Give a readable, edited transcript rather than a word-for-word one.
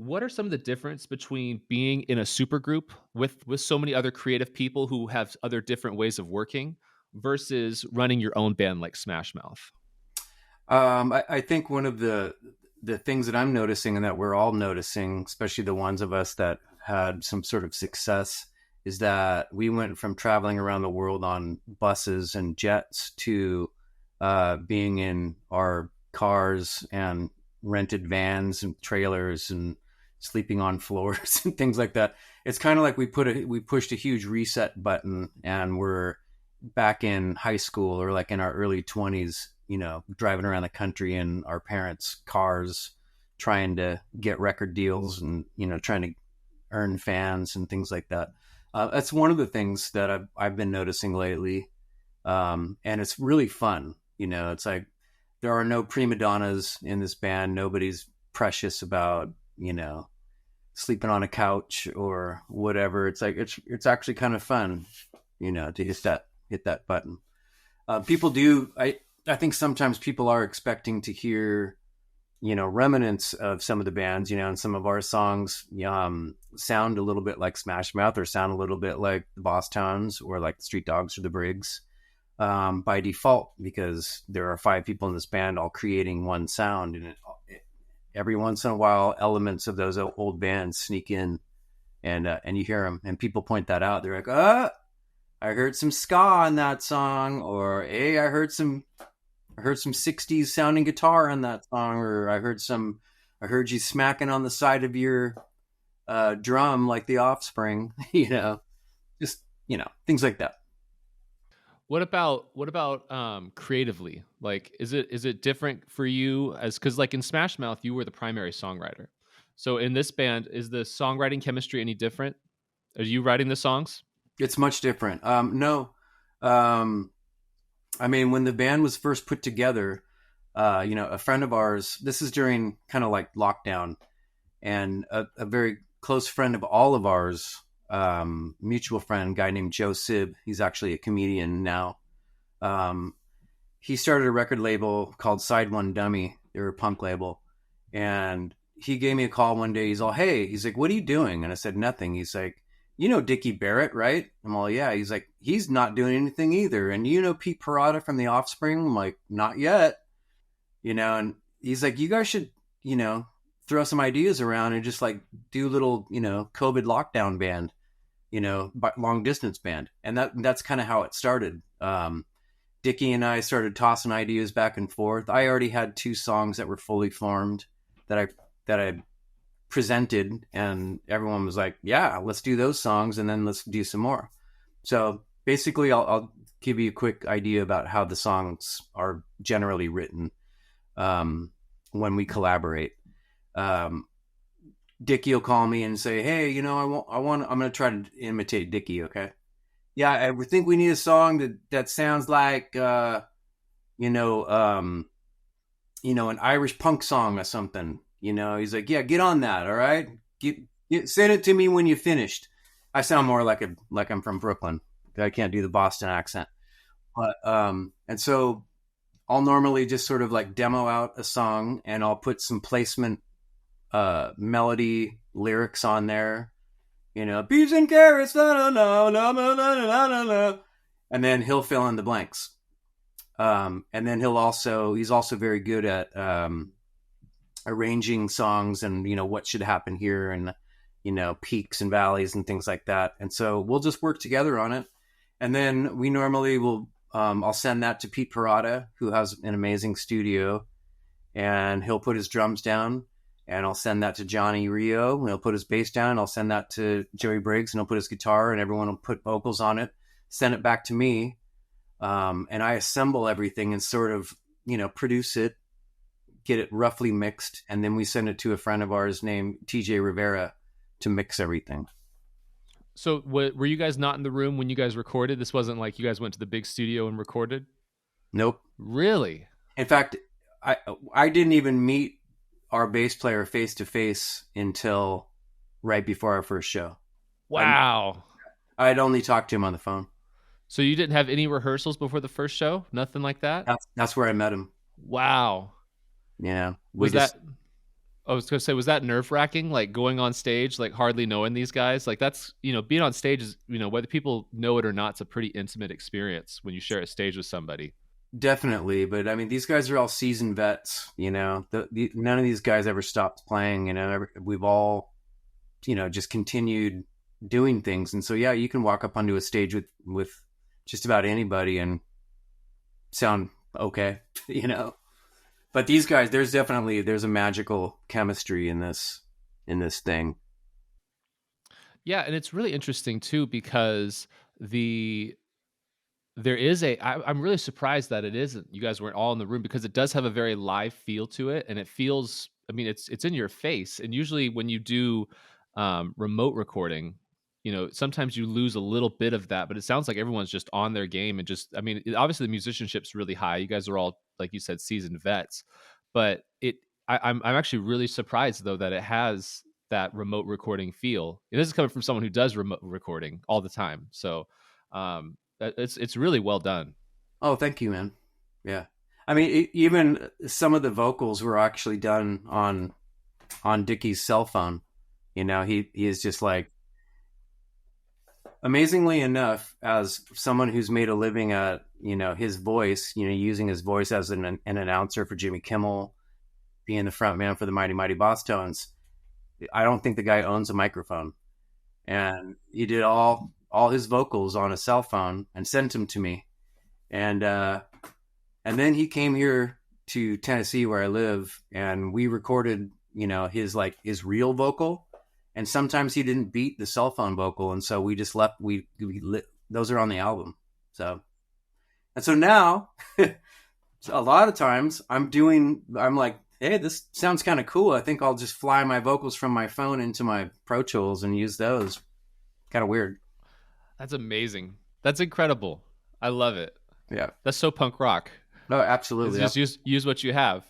what are some of the difference between being in a super group with so many other creative people who have other different ways of working versus running your own band like Smash Mouth? I think one of the things that I'm noticing and that we're all noticing, especially the ones of us that had some sort of success, is that we went from traveling around the world on buses and jets to being in our cars and rented vans and trailers and sleeping on floors and things like that. It's kind of like we pushed a huge reset button and we're back in high school or like in our early 20s, driving around the country in our parents' cars, trying to get record deals and, trying to earn fans and things like that. That's one of the things that I've been noticing lately. And it's really fun. It's like there are no prima donnas in this band. Nobody's precious about, sleeping on a couch or whatever. It's like, it's actually kind of fun, to hit that button. People do. I think sometimes people are expecting to hear, remnants of some of the bands, and some of our songs sound a little bit like Smash Mouth or sound a little bit like the Boss Tones or like the Street Dogs or the Briggs by default, because there are 5 people in this band all creating one sound. And every once in a while, elements of those old bands sneak in and you hear them and people point that out. They're like, I heard some ska in that song, or hey, I heard some 60s sounding guitar in that song, or I heard you smacking on the side of your drum like the Offspring, just, things like that. What about creatively? Like, is it different for you because like in Smash Mouth, you were the primary songwriter. So in this band, is the songwriting chemistry any different? Are you writing the songs? It's much different. No, I mean, when the band was first put together, a friend of ours, this is during kind of like lockdown, and a very close friend of all of ours, mutual friend, guy named Joe Sib. He's actually a comedian now. He started a record label called Side One Dummy. They were a punk label. And he gave me a call one day. He's all, hey, he's like, what are you doing? And I said, nothing. He's like, Dickie Barrett, right? I'm all, yeah. He's like, he's not doing anything either. And Pete Parada from The Offspring? I'm like, not yet. And he's like, you guys should, throw some ideas around and just like do a little, COVID lockdown band, long distance band. And that's kind of how it started. Dickie and I started tossing ideas back and forth. I already had 2 songs that were fully formed that I presented, and everyone was like, yeah, let's do those songs and then let's do some more. So basically I'll give you a quick idea about how the songs are generally written when we collaborate. Dickie will call me and say, hey, I'm going to try to imitate Dickie. Okay. Yeah. I think we need a song that sounds like, an Irish punk song or something. He's like, yeah, get on that. All right. Send it to me when you finished. I sound more like I'm from Brooklyn. I can't do the Boston accent. But, and so I'll normally just sort of like demo out a song and I'll put some placement, melody lyrics on there, peas and carrots, la, la, la, la, la, la, la, la. And then he'll fill in the blanks. And then he's also very good at, arranging songs and, what should happen here and, peaks and valleys and things like that. And so we'll just work together on it. And then we normally will, I'll send that to Pete Parada, who has an amazing studio, and he'll put his drums down, and I'll send that to Johnny Rio, and he'll put his bass down. I'll send that to Joey Briggs, and he'll put his guitar, and everyone will put vocals on it, send it back to me. And I assemble everything and sort of, produce it, get it roughly mixed, and then we send it to a friend of ours named TJ Rivera to mix everything. So were you guys not in the room when you guys recorded? This wasn't like you guys went to the big studio and recorded? Nope. Really? In fact, I didn't even meet our bass player face to face until right before our first show. Wow. I'd only talked to him on the phone. So you didn't have any rehearsals before the first show? Nothing like that? That's where I met him. Wow. Yeah. I was gonna say, was that nerve wracking? Like going on stage, like hardly knowing these guys. Like that's being on stage is whether people know it or not, it's a pretty intimate experience when you share a stage with somebody. Definitely, but I mean, these guys are all seasoned vets. None of these guys ever stopped playing. We've all, just continued doing things, and so yeah, you can walk up onto a stage with just about anybody and sound okay. you know. But these guys, there's a magical chemistry in this thing. Yeah, and it's really interesting too because the there is I'm really surprised that it isn't you guys weren't all in the room because it does have a very live feel to it, and it feels, I mean, it's in your face. And usually when you do remote recording, sometimes you lose a little bit of that, but it sounds like everyone's just on their game. And just, I mean, obviously the musicianship's really high. You guys are all, like you said, seasoned vets, but I'm actually really surprised though that it has that remote recording feel. And this is coming from someone who does remote recording all the time. So it's really well done. Oh, thank you, man. Yeah, I mean, even some of the vocals were actually done on Dickie's cell phone. He is just like, amazingly enough, as someone who's made a living at his voice, using his voice as an announcer for Jimmy Kimmel, being the front man for the Mighty Mighty Boss Tones. I don't think the guy owns a microphone, and he did all his vocals on a cell phone and sent them to me, and then he came here to Tennessee where I live, and we recorded his real vocal, and sometimes he didn't beat the cell phone vocal, and so we just left. We those are on the album, so now a lot of times I'm like, hey, this sounds kind of cool. I think I'll just fly my vocals from my phone into my Pro Tools and use those. Kind of weird. That's amazing. That's incredible. I love it. Yeah. That's so punk rock. No, It's absolutely. just use what you have.